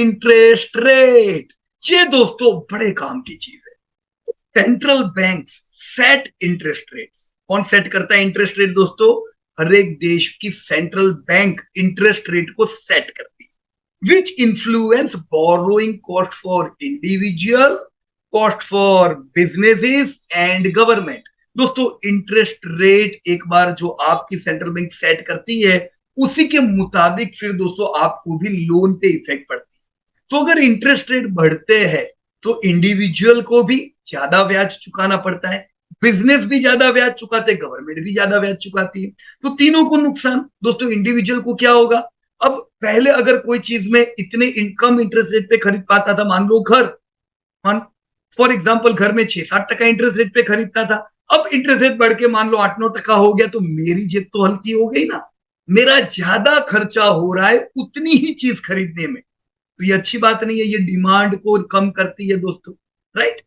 Interest rate, ये दोस्तों बड़े काम की चीज है। Central bank set interest rates. कौन सेट करता है इंटरेस्ट रेट दोस्तों? हर एक देश की सेंट्रल बैंक इंटरेस्ट रेट को सेट करती है, which influence borrowing cost for individual, cost for businesses and government. दोस्तों इंटरेस्ट रेट एक बार जो आपकी सेंट्रल बैंक सेट करती है, उसी के मुताबिक फिर दोस्तों आपको भी लोन पे इफेक्ट पड़ती है। तो अगर इंटरेस्ट रेट बढ़ते हैं तो इंडिविजुअल को भी ज्यादा ब्याज चुकाना पड़ता है, बिजनेस भी ज्यादा ब्याज चुकाते हैं, गवर्नमेंट भी ज्यादा ब्याज चुकाती है, तो तीनों को नुकसान। दोस्तों इंडिविजुअल को क्या होगा? अब पहले अगर कोई चीज में इतने कम इंटरेस्ट रेट पे खरीद पाता था, मान लो घर, मान फॉर एग्जाम्पल घर में 6-7% इंटरेस्ट रेट पे खरीदता था, अब इंटरेस्ट रेट बढ़ के मान लो 8-9% हो गया, तो मेरी जेब तो हल्की हो गई ना, मेरा ज्यादा खर्चा हो रहा है उतनी ही चीज खरीदने में, तो ये अच्छी बात नहीं है, ये डिमांड को कम करती है दोस्तों, राइट।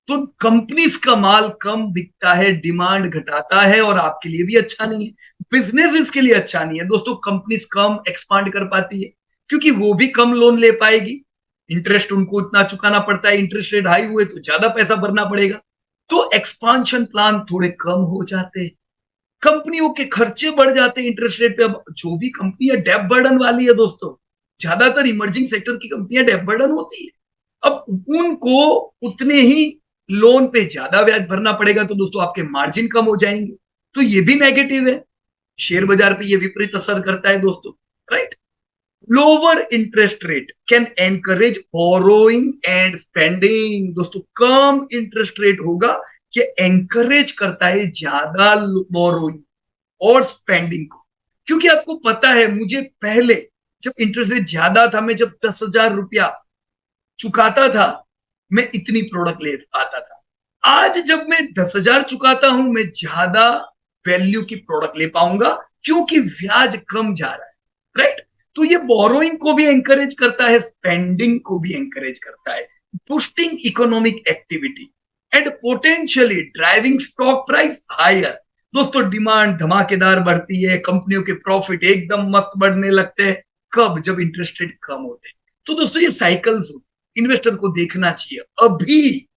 तो कंपनीज का माल कम बिकता है, डिमांड घटाता है, और आपके लिए भी अच्छा नहीं है, बिजनेस इसके लिए अच्छा नहीं है दोस्तों। कंपनीज कम एक्सपांड कर पाती है क्योंकि वो भी कम लोन ले पाएगी, इंटरेस्ट उनको इतना चुकाना पड़ता है, इंटरेस्ट रेट हाई हुए तो ज्यादा पैसा भरना पड़ेगा, तो एक्सपांशन प्लान थोड़े कम हो जाते हैं, कंपनियों के खर्चे बढ़ जाते हैं इंटरेस्ट रेट पे। अब जो भी कंपनियां डेप बर्डन वाली है दोस्तों, ज्यादातर इमर्जिंग सेक्टर की कंपनियां डेप बर्डन होती है, अब उनको उतने ही लोन पे ज्यादा ब्याज भरना पड़ेगा, तो दोस्तों आपके मार्जिन कम हो जाएंगे, तो ये भी नेगेटिव है, शेयर बाजार पे ये विपरीत असर करता है दोस्तों, right. Lower interest rate can encourage borrowing and spending. दोस्तों कम इंटरेस्ट रेट होगा कि एनकरेज करता है ज्यादा बोरोइंग और स्पेंडिंग को, क्योंकि आपको पता है, मुझे पहले जब इंटरेस्ट रेट ज्यादा था, मैं जब 10,000 रुपया चुकाता था, मैं इतनी प्रोडक्ट ले पाता था। आज जब मैं 10,000 चुकाता हूं, मैं ज्यादा वैल्यू की प्रोडक्ट ले पाऊंगा क्योंकि ब्याज कम जा रहा है, राइट। तो ये बोरोइंग को भी एंकरेज करता है, स्पेंडिंग को भी एंकरेज करता है, boosting economic activity and potentially driving stock price higher. दोस्तों डिमांड धमाकेदार बढ़ती है, कंपनियों के प्रॉफिट एकदम मस्त बढ़ने लगते हैं, कब? जब इंटरेस्ट रेट कम होते हैं। तो दोस्तों ये साइकिल्स इन्वेस्टर को देखना चाहिए। अभी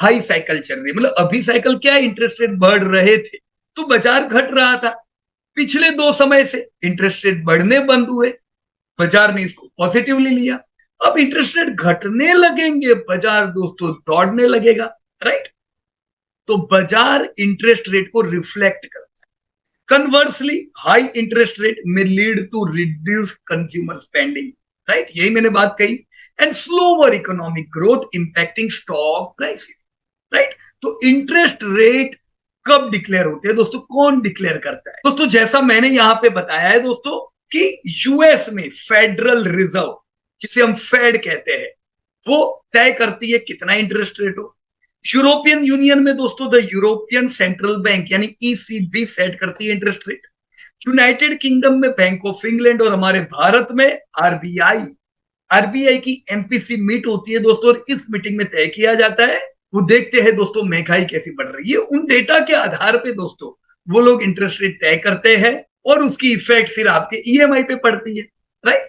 हाई साइकिल चल रही है, मतलब अभी साइकिल क्या है, इंटरेस्ट रेट बढ़ रहे थे तो बाजार घट रहा था, पिछले 2 समय से इंटरेस्ट रेट बढ़ने बंद हुए, बाजार ने इसको पॉजिटिवली लिया, अब इंटरेस्ट रेट घटने लगेंगे, बाजार दोस्तों दौड़ने लगेगा, राइट। तो बाजार इंटरेस्ट रेट को रिफ्लेक्ट करता है। कन्वर्सली हाई इंटरेस्ट रेट में lead to reduce consumer spending, right, यही मैंने बात कही, and slower economic growth impacting stock prices, right. तो इंटरेस्ट रेट कब डिक्लेयर होते हैं दोस्तों? कौन डिक्लेयर करता है दोस्तों? जैसा मैंने यहां पे बताया है दोस्तों कि यूएस में फेडरल रिजर्व, जिसे हम फेड कहते हैं, वो तय करती है कितना इंटरेस्ट रेट हो। यूरोपियन यूनियन में दोस्तों द यूरोपियन सेंट्रल बैंक यानी ईसीबी सेट करती है इंटरेस्ट रेट। यूनाइटेड किंगडम में बैंक ऑफ इंग्लैंड, और हमारे भारत में आरबीआई, आरबीआई की एमपीसी मीट होती है दोस्तों, और इस मीटिंग में तय किया जाता है, वो देखते हैं दोस्तों महंगाई कैसी बढ़ रही है, उन डेटा के आधार पे दोस्तों वो लोग इंटरेस्ट रेट तय करते हैं, और उसकी इफेक्ट फिर आपके ईएमआई पे पड़ती है, राइट।